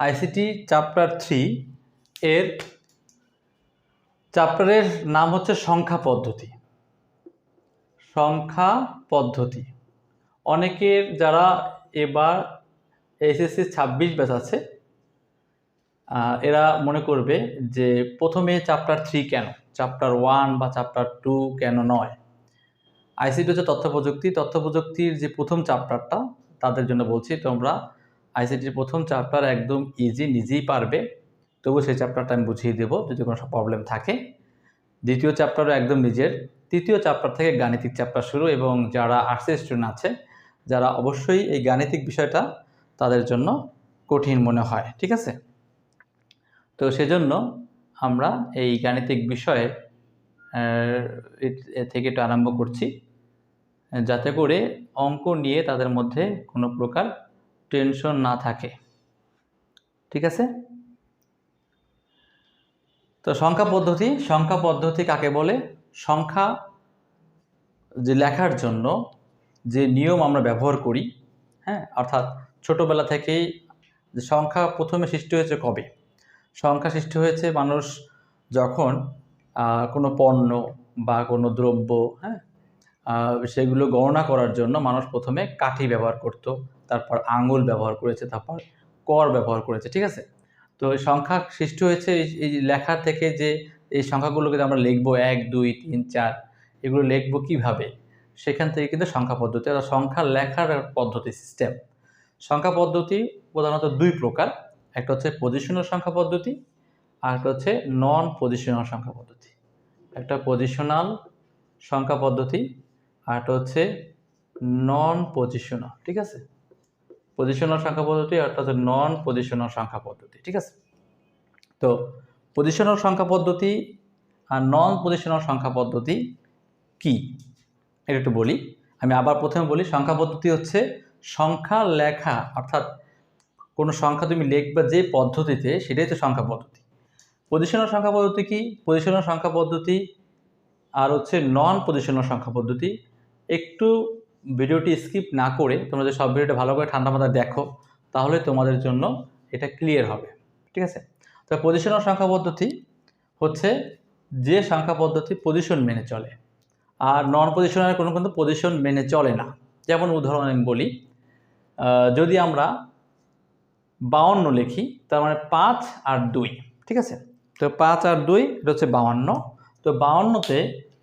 ICT chapter 3 এর চ্যাপ্টারের নাম হচ্ছে সংখ্যা পদ্ধতি। সংখ্যা পদ্ধতি অনেকের যারা এবার এসএসসি 26 ব্যাচ আছে এরা মনে করবে যে প্রথমে চ্যাপ্টার 3 কেন, চ্যাপ্টার 1 বা চ্যাপ্টার 2 কেন নয়। আইসিটি হচ্ছে তথ্য প্রযুক্তির যে প্রথম চ্যাপ্টারটা তাদের জন্য বলছি, তোমরা আইসিটির প্রথম চ্যাপ্টার একদম ইজি, নিজেই পারবে। তবু সেই চ্যাপ্টারটা আমি বুঝিয়ে দেবো যদি কোনো প্রবলেম থাকে। দ্বিতীয় চ্যাপ্টারও একদম নিজের। তৃতীয় চ্যাপ্টার থেকে গাণিতিক চ্যাপ্টার শুরু, এবং যারা আর্টসের স্টুডেন্ট আছে যারা অবশ্যই এই গাণিতিক বিষয়টা তাদের জন্য কঠিন মনে হয়, ঠিক আছে? তো সেজন্য আমরা এই গাণিতিক বিষয়ে থেকে একটু আরম্ভ করছি, যাতে করে অঙ্ক নিয়ে তাদের মধ্যে কোনো প্রকার টেনশন না থাকে, ঠিক আছে? তো সংখ্যা পদ্ধতি কাকে বলে? সংখ্যা যে লেখার জন্য যে নিয়ম আমরা ব্যবহার করি, হ্যাঁ, অর্থাৎ ছোটোবেলা থেকেই যে সংখ্যা প্রথমে সৃষ্টি হয়েছে কবে? সংখ্যা সৃষ্টি হয়েছে মানুষ যখন কোনো পণ্য বা কোনো দ্রব্য, হ্যাঁ, সেগুলো গণনা করার জন্য মানুষ প্রথমে কাঠি ব্যবহার করত, তারপর আঙুল ব্যবহার করেছে, তারপর কর ব্যবহার করেছে, ঠিক আছে? তো এই সংখ্যা সৃষ্টি হয়েছে এই লেখা থেকে, যে এই সংখ্যাগুলোকে আমরা লিখবো 1 2 3 4, এগুলো লিখবো কীভাবে, সেখান থেকে কিন্তু সংখ্যা পদ্ধতি, অর্থাৎ সংখ্যা লেখার পদ্ধতি সিস্টেম। সংখ্যা পদ্ধতি প্রধানত দুই প্রকার, একটা হচ্ছে পজিশনাল সংখ্যা পদ্ধতি, আর একটা হচ্ছে নন পজিশনাল সংখ্যা পদ্ধতি। একটা পজিশনাল সংখ্যা পদ্ধতি আর একটা হচ্ছে নন পজিশনাল, ঠিক আছে? পজিশনাল সংখ্যা পদ্ধতি আর একটা হচ্ছে নন পজিশনাল সংখ্যা পদ্ধতি, ঠিক আছে? তো পজিশনাল সংখ্যা পদ্ধতি আর নন পজিশনাল সংখ্যা পদ্ধতি কি এটা একটু বলি। আমি আবার প্রথমে বলি, সংখ্যা পদ্ধতি হচ্ছে সংখ্যা লেখা, অর্থাৎ কোনো সংখ্যা তুমি লিখবে যে পদ্ধতিতে, সেটাই তো সংখ্যা পদ্ধতি। পজিশনাল সংখ্যা পদ্ধতি কি? পজিশনাল সংখ্যা পদ্ধতি আর হচ্ছে নন পজিশনাল সংখ্যা পদ্ধতি। একটু ভিডিওটি স্কিপ না করে তোমরা যে সব ভিডিওটা ভালো করে ঠান্ডা মাথায় দেখো, তাহলে তোমাদের জন্য এটা ক্লিয়ার হবে, ঠিক আছে? তো পজিশনাল সংখ্যা পদ্ধতি হচ্ছে যে সংখ্যা পদ্ধতি পজিশন মেনে চলে, আর নন পজিশনাল কোনো কিন্তু পজিশন মেনে চলে না। যেমন উদাহরণ আমি বলি, যদি আমরা 52 লিখি, তার মানে 5 আর 2, ঠিক আছে? তো 5 আর 2 এটা হচ্ছে 52। তো 52তে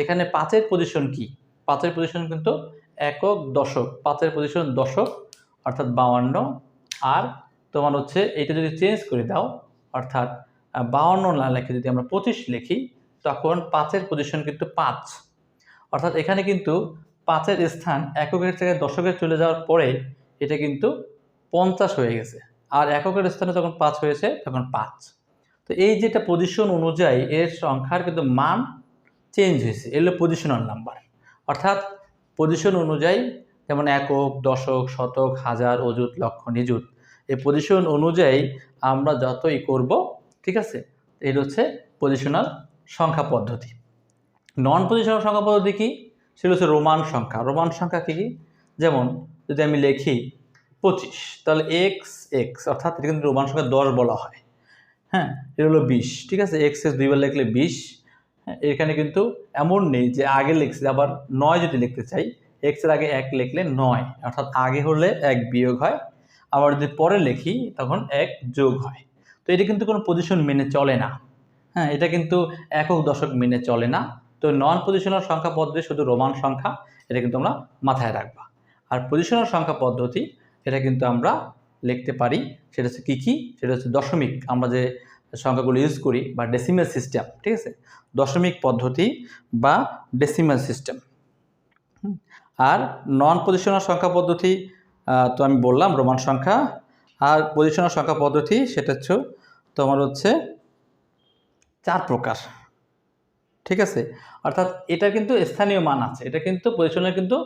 এখানে 5-এর পজিশন কি? 5-এর পজিশন কিন্তু একক দশক, 5-এর পজিশন দশক, অর্থাৎ 52। আর তোমার হচ্ছে এটা যদি চেঞ্জ করে দাও, অর্থাৎ 52 না লিখে যদি আমরা 25 লিখি, তখন 5-এর পজিশন কিন্তু 5, অর্থাৎ এখানে কিন্তু 5-এর স্থান এককের থেকে দশকে চলে যাওয়ার পরে এটা কিন্তু 50 হয়ে গেছে, আর এককের স্থানে যখন 5 হয়েছে তখন 5। তো এই যেটা পজিশন অনুযায়ী এর সংখ্যার কিন্তু মান চেঞ্জ হয়েছে, এগুলো পজিশনাল নাম্বার। অর্থাৎ পজিশন অনুযায়ী, যেমন একক, দশক, শতক, হাজার, অযুত, লক্ষ, নিযুত, এই পজিশন অনুযায়ী আমরা যতই করব, ঠিক আছে? এই হচ্ছে পজিশনাল সংখ্যা পদ্ধতি। নন পজিশনাল সংখ্যা পদ্ধতি কি? সেটা হচ্ছে রোমান সংখ্যা। রোমান সংখ্যা কি? যেমন যদি আমি লিখি 25, তাহলে এক্স এক্স, অর্থাৎ এটা কিন্তু রোমান সংখ্যা 10 বলা হয়, হ্যাঁ? এটা হলো 20, ঠিক আছে? এক্স এক্স দুইবার লিখলে 20। হ্যাঁ, এখানে কিন্তু এমন নেই যে আগে লিখছি আবার 9 যদি লিখতে চাই, এক্সের আগে 1 লিখলে 9, অর্থাৎ আগে হলে 1 বিয়োগ হয়, আবার যদি পরে লিখি তখন 1 যোগ হয়। তো এটা কিন্তু কোনো পজিশন মেনে চলে না, হ্যাঁ, এটা কিন্তু একক দশক মেনে চলে না। তো নন পজিশনাল সংখ্যা পদ্ধতি শুধু রোমান সংখ্যা, এটা কিন্তু আমরা মাথায় রাখবা। আর পজিশনাল সংখ্যা পদ্ধতি এটা কিন্তু আমরা লিখতে পারি, সেটা হচ্ছে কী? সেটা হচ্ছে দশমিক, আমরা যে সংখ্যাগুলো ইউজ করি, বা ডেসিমেল সিস্টেম, ঠিক আছে? দশমিক পদ্ধতি বা ডেসিমেল সিস্টেম। আর নন পজিশনাল সংখ্যা পদ্ধতি তো আমি বললাম রোমান সংখ্যা, আর পজিশনাল সংখ্যা পদ্ধতি সেটা হচ্ছে তোমার হচ্ছে 4 প্রকার, ঠিক আছে? অর্থাৎ এটা কিন্তু স্থানীয় মান আছে, এটা কিন্তু পজিশনের কিন্তু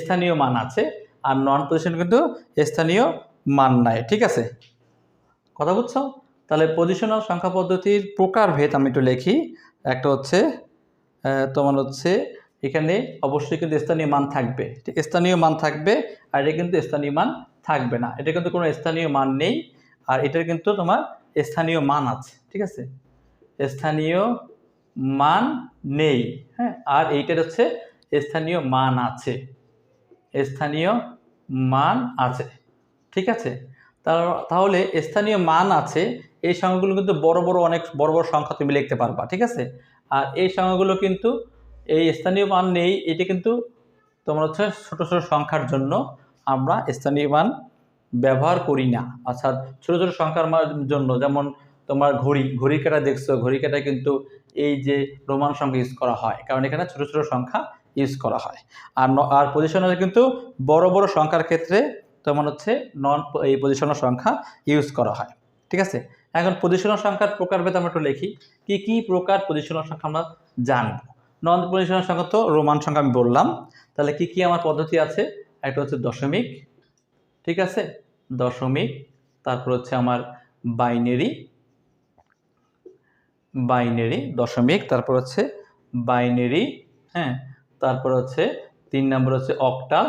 স্থানীয় মান আছে, আর নন পজিশন কিন্তু স্থানীয় মান নাই, ঠিক আছে? কথা বুঝছো? তাহলে পজিশনাল সংখ্যা পদ্ধতির প্রকারভেদ আমি একটু লিখি। একটা হচ্ছে তোমার হচ্ছে এখানে অবশ্যই কিন্তু স্থানীয় মান থাকবে, স্থানীয় মান থাকবে, আর এটা কিন্তু স্থানীয় মান থাকবে না, এটা কিন্তু কোনো স্থানীয় মান নেই, আর এটার কিন্তু তোমার স্থানীয় মান আছে, ঠিক আছে, স্থানীয় মান নেই। হ্যাঁ, আর এইটার হচ্ছে স্থানীয় মান আছে, স্থানীয় মান আছে, ঠিক আছে। তাহলে স্থানীয় মান আছে, এই সংখ্যাগুলো কিন্তু অনেক বড় বড় সংখ্যা তুমি লিখতে পারবা, ঠিক আছে। আর এই সংখ্যাগুলো কিন্তু এই স্থানীয় মান নেই, এটা কিন্তু তোমার হচ্ছে ছোট ছোট সংখ্যার জন্য আমরা স্থানীয় মান ব্যবহার করি না। অর্থাৎ ছোট ছোট সংখ্যার জন্য, যেমন তোমার ঘড়ি কাঁটা দেখছো, ঘড়ি কাঁটা কিন্তু এই যে রোমান সংখ্যা ইউজ করা হয়, কারণ এখানে ছোট ছোট সংখ্যা ইউজ করা হয়। আর পজিশনাল কিন্তু বড় বড় সংখ্যার ক্ষেত্রে তোমার হচ্ছে এই পজিশনাল সংখ্যা ইউজ করা হয়, ঠিক আছে। এখন পজিশনাল সংখ্যার প্রকারভেদ আমরা একটু লিখি, কি কি প্রকার পজিশনাল সংখ্যা আমরা জানব। নন পজিশনাল সংখ্যা তো রোমান সংখ্যা আমি বললাম, তাহলে কি কি আমার পদ্ধতি আছে, একটা হচ্ছে দশমিক, ঠিক আছে, দশমিক, তারপর হচ্ছে আমার বাইনারি, দশমিক, তারপর হচ্ছে বাইনারি, হ্যাঁ, তারপর হচ্ছে 3 নম্বর হচ্ছে অক্টাল,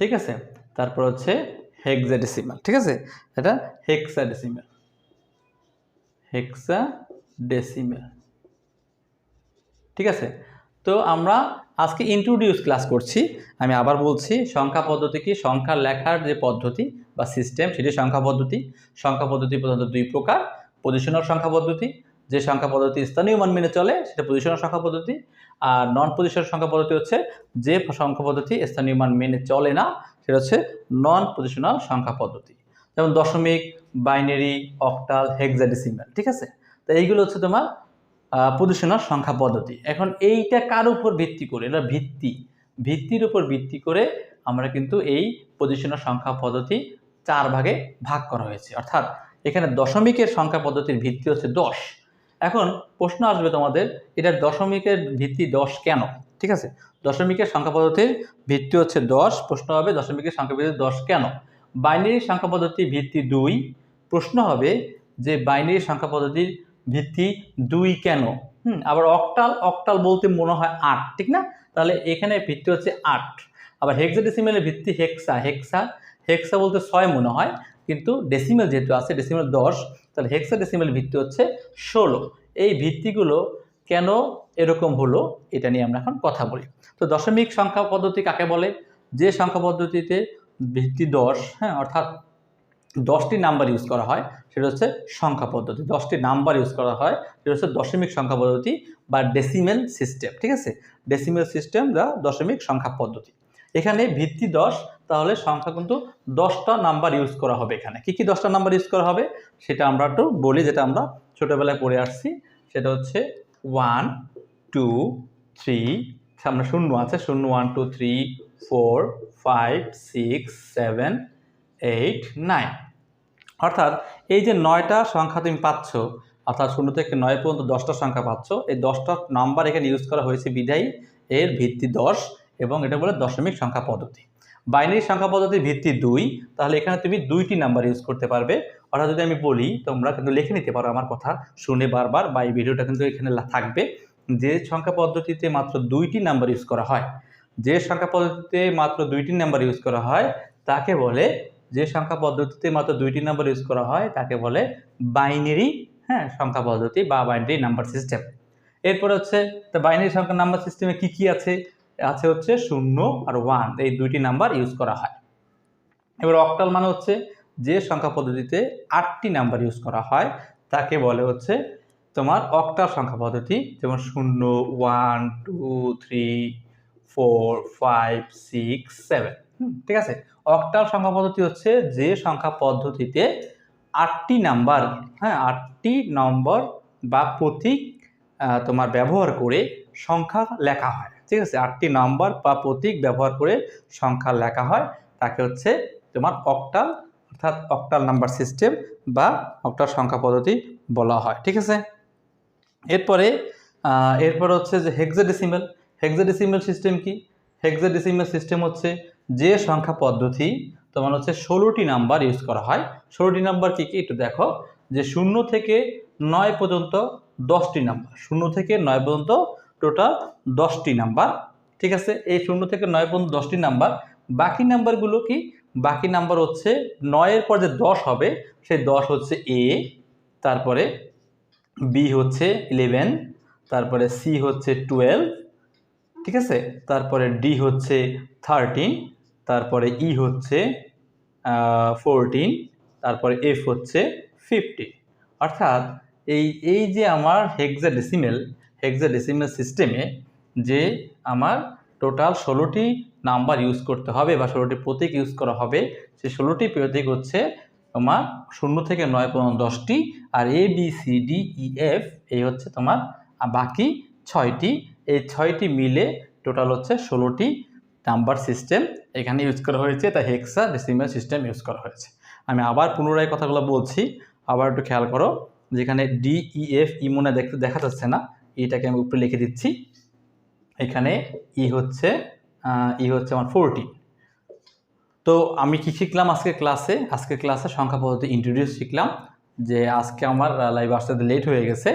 ঠিক আছে, তারপর হচ্ছে হেক্সাডেসিমাল, ঠিক আছে, এটা হেক্সাডেসিমাল, ঠিক আছে। তো আমরা আজকে ইন্ট্রোডিউস ক্লাস করছি। আমি আবার বলছি, সংখ্যা পদ্ধতি কি, সংখ্যা লেখার যে পদ্ধতি বা সিস্টেম সেটি সংখ্যা পদ্ধতি। সংখ্যা পদ্ধতি প্রধানত 2 প্রকার, পজিশনাল সংখ্যা পদ্ধতি, যে সংখ্যা পদ্ধতি স্থানীয় মান মেনে চলে সেটা পজিশনাল সংখ্যা পদ্ধতি, আর নন পজিশনাল সংখ্যা পদ্ধতি হচ্ছে যে সংখ্যা পদ্ধতি স্থানীয় মান মেনে চলে না, সেটা হচ্ছে নন পজিশনাল সংখ্যা পদ্ধতি, যেমন দশমিক, বাইনারি, অক্টাল, হেক্সাডেসিমাল, ঠিক আছে। তো এইগুলো হচ্ছে তোমার পজিশনাল সংখ্যা পদ্ধতি। এখন এইটা কার উপর ভিত্তি করে, এটা ভিত্তির উপর ভিত্তি করে আমরা কিন্তু এই পজিশনাল সংখ্যা পদ্ধতি 4 ভাগে ভাগ করা হয়েছে। অর্থাৎ এখানে দশমিকের সংখ্যা পদ্ধতির ভিত্তি হচ্ছে 10। এখন প্রশ্ন আসবে তোমাদের, এটার দশমিকের ভিত্তি 10 কেন, ঠিক আছে। দশমিকের সংখ্যা পদ্ধতির ভিত্তি হচ্ছে 10, প্রশ্ন হবে দশমিকের সংখ্যা পদ্ধতি 10 কেন। বাইনারি সংখ্যা পদ্ধতির ভিত্তি 2, প্রশ্ন হবে যে বাইনারি সংখ্যা পদ্ধতির ভিত্তি 2 কেন। আবার অক্টাল বলতে মনে হয় 8, ঠিক না, তাহলে এখানে ভিত্তি হচ্ছে 8। আবার হেক্সাডেসিমালের ভিত্তি হেক্সা বলতে 6 মনে হয়, কিন্তু ডেসিমাল যেহেতু আছে, ডেসিমাল 10, তাহলে হেক্সাডেসিমাল ভিত্তি হচ্ছে 16। এই ভিত্তিগুলো কেন এরকম হলো এটা নিয়ে আমরা এখন কথা বলি। তো দশমিক সংখ্যা পদ্ধতি কাকে বলে, যে সংখ্যা পদ্ধতিতে ভিত্তি 10, হ্যাঁ, অর্থাৎ 10টি নাম্বার ইউজ করা হয় সেটা হচ্ছে সংখ্যা পদ্ধতি, 10টি নাম্বার ইউজ করা হয় সেটা হচ্ছে দশমিক সংখ্যা পদ্ধতি বা ডেসিমেল সিস্টেম, ঠিক আছে, ডেসিমেল সিস্টেম বা দশমিক সংখ্যা পদ্ধতি। এখানে ভিত্তি 10, তাহলে সংখ্যা কিন্তু 10টা নাম্বার ইউজ করা হবে। এখানে কি কি 10টা নাম্বার ইউজ করা হবে সেটা আমরা একটু বলি, যেটা আমরা ছোটবেলায় পড়ে আসছি, সেটা হচ্ছে 1 2 3, সামনে শূন্য আছে, 0 1 2 3 4 5 6 7 8 9। অর্থাৎ এই যে 9টা সংখ্যা তুমি পাচ্ছ, অর্থাৎ 0 থেকে 9 পর্যন্ত 10টা সংখ্যা পাচ্ছ, এই 10টা নাম্বার এখানে ইউজ করা হয়েছে বিধায়ী এর ভিত্তি 10, এবং এটা বলে দশমিক সংখ্যা পদ্ধতি। বাইনারি সংখ্যা পদ্ধতির ভিত্তি 2, তাহলে এখানে তুমি 2টি নাম্বার ইউজ করতে পারবে। অর্থাৎ যদি আমি বলি, তোমরা কিন্তু লিখে নিতে পারো আমার কথা শুনে বারবার, বা এই ভিডিওটা কিন্তু এখানে থাকবে, যে সংখ্যা পদ্ধতিতে মাত্র 2টি নাম্বার ইউজ করা হয়, যে সংখ্যা পদ্ধতিতে মাত্র 2টি নাম্বার ইউজ করা হয় তাকে বলে, যে সংখ্যা পদ্ধতিতে মাত্র 2টি নাম্বার ইউজ করা হয় তাকে বলে বাইনারি, হ্যাঁ, সংখ্যা পদ্ধতি বা বাইনারি নাম্বার সিস্টেম। এরপর হচ্ছে বাইনারি সংখ্যা নাম্বার সিস্টেমে কি কি আছে হচ্ছে 0 আর 1, এই 2টি নাম্বার ইউজ করা হয়। এবার অক্টাল মানে হচ্ছে যে সংখ্যা পদ্ধতিতে 8টি নাম্বার ইউজ করা হয় তাকে বলে হচ্ছে তোমার অক্টাল সংখ্যা পদ্ধতি, যেমন 0 1 2 3 4 5 6 7, ঠিক আছে। অক্টাল সংখ্যা পদ্ধতি হচ্ছে যে সংখ্যা পদ্ধতিতে 8টি নাম্বার, হ্যাঁ, 8টি নম্বর বা প্রতীক তোমার ব্যবহার করে সংখ্যা লেখা হয়, ঠিক আছে, 8টি নাম্বার বা প্রতীক ব্যবহার করে সংখ্যা লেখা হয়, তাকে হচ্ছে তোমার অক্টাল, অর্থাৎ অক্টাল নাম্বার সিস্টেম বা অক্টাল সংখ্যা পদ্ধতি বলা হয়, ঠিক আছে। এরপরে হচ্ছে যে হেক্সাডেসিমাল সিস্টেম কি, হেক্সাডেসিমাল সিস্টেম হচ্ছে যে সংখ্যা পদ্ধতি তোমার হচ্ছে 16টি নাম্বার ইউজ করা হয়। 16টি নাম্বার কি কি একটু দেখো, যে 0 থেকে 9 পর্যন্ত 10টি নাম্বার, 0 থেকে 9 পর্যন্ত টোটাল 10টি নাম্বার ঠিক আছে, এই 0 থেকে 9 পর্যন্ত 10টি নাম্বার। বাকি নাম্বারগুলো কি? বাকি নাম্বার হচ্ছে 9-এর পর যে 10 হবে সেই 10 হচ্ছে এ, তারপরে বি হচ্ছে 11, তারপরে সি হচ্ছে 12, ঠিক আছে, তারপরে ডি হচ্ছে 13, তারপরে ই হচ্ছে 14, তারপরে এফ হচ্ছে 50। অর্থাৎ এই যে আমার হেক্সাডেসিমেল সিস্টেমে যে আমার টোটাল 16টি নাম্বার ইউজ করতে হবে বা 16টি প্রতীক ইউজ করা হবে, সেই 16টি প্রতীক হচ্ছে তোমার 0 থেকে 9 পর্যন্ত 10টি, আর A B C D E F এই হচ্ছে তোমার বাকি 6টি। এই 6টি মিলে টোটাল হচ্ছে 16টি নাম্বার সিস্টেম এখানে ইউজ করা হয়েছে, তাই হেক্সাডেসিমেল সিস্টেম ইউজ করা হয়েছে। আমি আবার পুনরায় কথাগুলো বলছি, আবার একটু খেয়াল করো। যেখানে ডি ই এফ ই মনে দেখা যাচ্ছে না, এটাকে আমি উপরে লিখে দিচ্ছি। এখানে ই হচ্ছে আমার 14। তো আমি কি শিখলাম আজকে ক্লাসে সংখ্যা পদ্ধতি ইন্ট্রোডিউস শিখলাম। যে আজকে আমার লাইভ আসতে লেট হয়ে গেছে,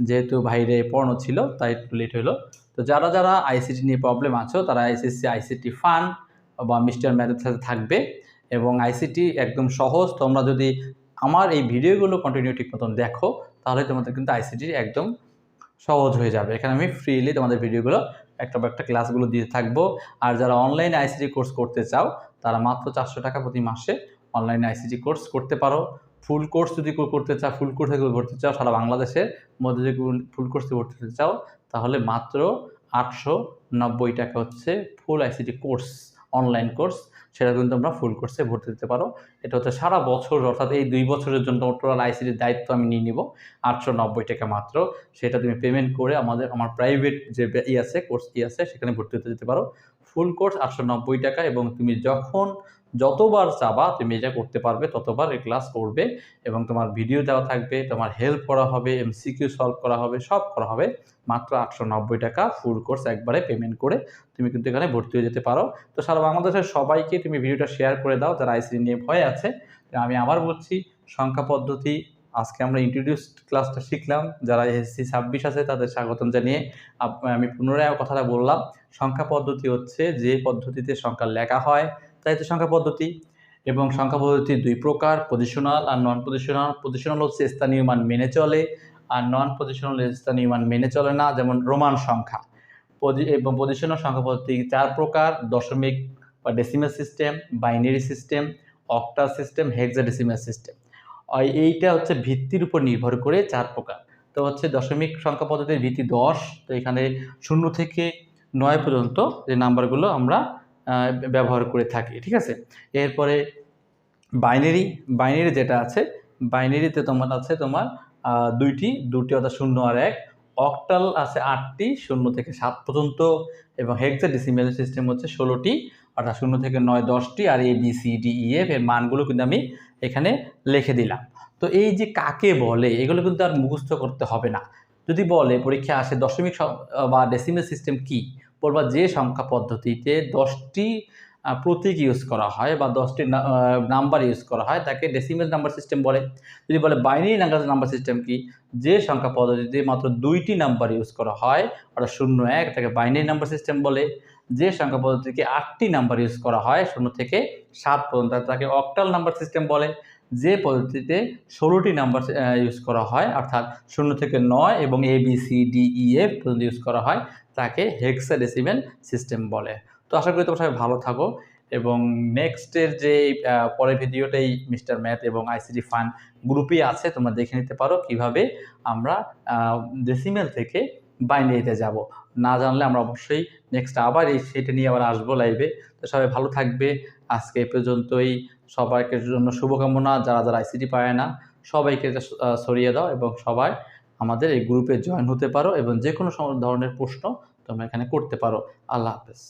যেহেতু বাইরে পড়ানো ছিল তাই একটু লেট হলো। তো যারা আইসিটি নিয়ে প্রবলেম আছো তারা এসএসসি আইসিটি ফান বা মিস্টার ম্যাথের সাথে থাকবে, এবং আইসিটি একদম সহজ। তোমরা যদি আমার এই ভিডিওগুলো কন্টিনিউ ঠিক মতন দেখো তাহলে তোমাদের কিন্তু আইসিটি একদম সহজ হয়ে যাবে। এখানে আমি ফ্রিলি তোমাদের ভিডিওগুলো একটা ক্লাসগুলো দিয়ে থাকবো। আর যারা অনলাইনে আইসিটি কোর্স করতে চাও তারা মাত্র 400 টাকা প্রতি মাসে অনলাইনে আইসিটি কোর্স করতে পারো। ফুল কোর্স যদি করতে চাও, ফুল কোর্স থেকে ভর্তি চাও সারা বাংলাদেশের মধ্যে যদি ফুল কোর্সে ভর্তি হতে চাও তাহলে মাত্র 890 টাকা হচ্ছে ফুল আইসিটি কোর্স, অনলাইন কোর্স। সেটা কিন্তু তোমরা ফুল কোর্সে ভর্তি দিতে পারো। এটা হচ্ছে সারা বছর, অর্থাৎ এই 2 বছরের জন্য টোটাল আইসিটির দায়িত্ব আমি নিয়ে নিব 890 টাকা মাত্র। সেটা তুমি পেমেন্ট করে আমার প্রাইভেট যে কোর্স আছে সেখানে ভর্তি হতে যেতে পারো। ফুল কোর্স 890 টাকা, এবং তুমি যতবার চাবা তুমি এটা করতে পারবে, ততবার এই ক্লাস করবে, এবং তোমার ভিডিও দেওয়া থাকবে, তোমার হেল্প করা হবে, এমসিকিউ সলভ করা হবে, সব করা হবে। মাত্র 890 টাকা ফুল কোর্স একবারে পেমেন্ট করে তুমি কিন্তু এখানে ভর্তি হয়ে যেতে পারো। তো সারা বাংলাদেশের সবাইকে তুমি ভিডিওটা শেয়ার করে দাও যারা আইসিটি নিয়ে ভয় আছে। আমি আবার বলছি, সংখ্যা পদ্ধতি আজকে আমরা ইন্ট্রোডিউসড ক্লাসটা শিখলাম। যারা এসএসসি 26 আছে তাদের স্বাগতম জানিয়ে আমি পুনরায় কথাটা বললাম, সংখ্যা পদ্ধতি হচ্ছে যে পদ্ধতিতে সংখ্যা লেখা হয় তাই তো সংখ্যা পদ্ধতি। এবং সংখ্যা পদ্ধতি 2 প্রকার, পজিশনাল আর নন পজিশনাল। পজিশনাল হচ্ছে স্থানীয় মান মেনে চলে, আর নন পজিশনাল স্থানীয় মান মেনে চলে না, যেমন রোমান সংখ্যা। এবং পজিশনাল সংখ্যা পদ্ধতি 4 প্রকার: দশমিক বা decimal system, binary system, octal system, hexadecimal system. এইটা হচ্ছে ভিত্তির উপর নির্ভর করে 4 প্রকার। তো হচ্ছে দশমিক সংখ্যা পদ্ধতির ভিত্তি 10। তো এখানে 0 থেকে 9 পর্যন্ত যে নাম্বারগুলো আমরা ব্যবহার করে থাকি, ঠিক আছে। এরপরে বাইনারি যেটা আছে, বাইনারিতে তোমার দুটি অর্থাৎ 0 আর 1। অক্টাল আছে 8টি, 0 থেকে 7 পর্যন্ত, এবং হেক্সাডেসিমেল সিস্টেম হচ্ছে 16টি, অর্থাৎ 0 থেকে 9 10টি। আর ABCDEF এর মানগুলো কিন্তু আমি এখানে লিখে দিলাম। তো এই যে কাকে বলে এগুলো কিন্তু আর মুখস্থ করতে হবে না। যদি বলে পরীক্ষা আসে দশমিক বা ডেসিমেল সিস্টেম কি, বলবা যে সংখ্যা পদ্ধতিতে 10টি প্রতীক ইউজ করা হয় বা 10টি নাম্বার ইউজ করা হয় তাকে ডেসিমেল নাম্বার সিস্টেম বলে। যদি বলে বাইনারি নাম্বার সিস্টেম কি, যে সংখ্যা পদ্ধতিতে মাত্র 2টি নাম্বার ইউজ করা হয় অর্থাৎ 0 1 তাকে বাইনারি নাম্বার সিস্টেম বলে। যে সংখ্যা পদ্ধতিতে 8টি নাম্বার ইউজ করা হয় 0 থেকে 7 পর্যন্ত তাকে অক্টাল নাম্বার সিস্টেম বলে। যে পদ্ধতিতে 16টি নাম্বার ইউজ করা হয় অর্থাৎ 0 থেকে 9 এবং ABCDEF পর্যন্ত ইউজ করা হয় তাকে হেক্সাডেসিমেল সিস্টেম বলে। তো আশা করি তোমরা সবাই ভালো থাকো, এবং নেক্সটের যে পরের ভিডিওটাই মিস্টার ম্যাথ এবং আইসিটি ফান গ্রুপে আছে, তোমরা দেখে নিতে পারো কিভাবে আমরা ডেসিমেল থেকে বাইনারিতে যাব। না জানলে আমরা অবশ্যই নেক্সট আবার সেটা নিয়ে আবার আসবো লাইভে। তো সবাই ভালো থাকবে। আজকে এ পর্যন্তই। সবাইকে জন্য শুভকামনা। যারা আইসিটি পায় না সবাইকে ছড়িয়ে দাও, এবং সবাই আমাদের এই গ্রুপে জয়েন হতে পারো, এবং যে কোনো ধরনের প্রশ্ন তোমরা এখানে করতে পারো। আল্লাহ হাফেজ।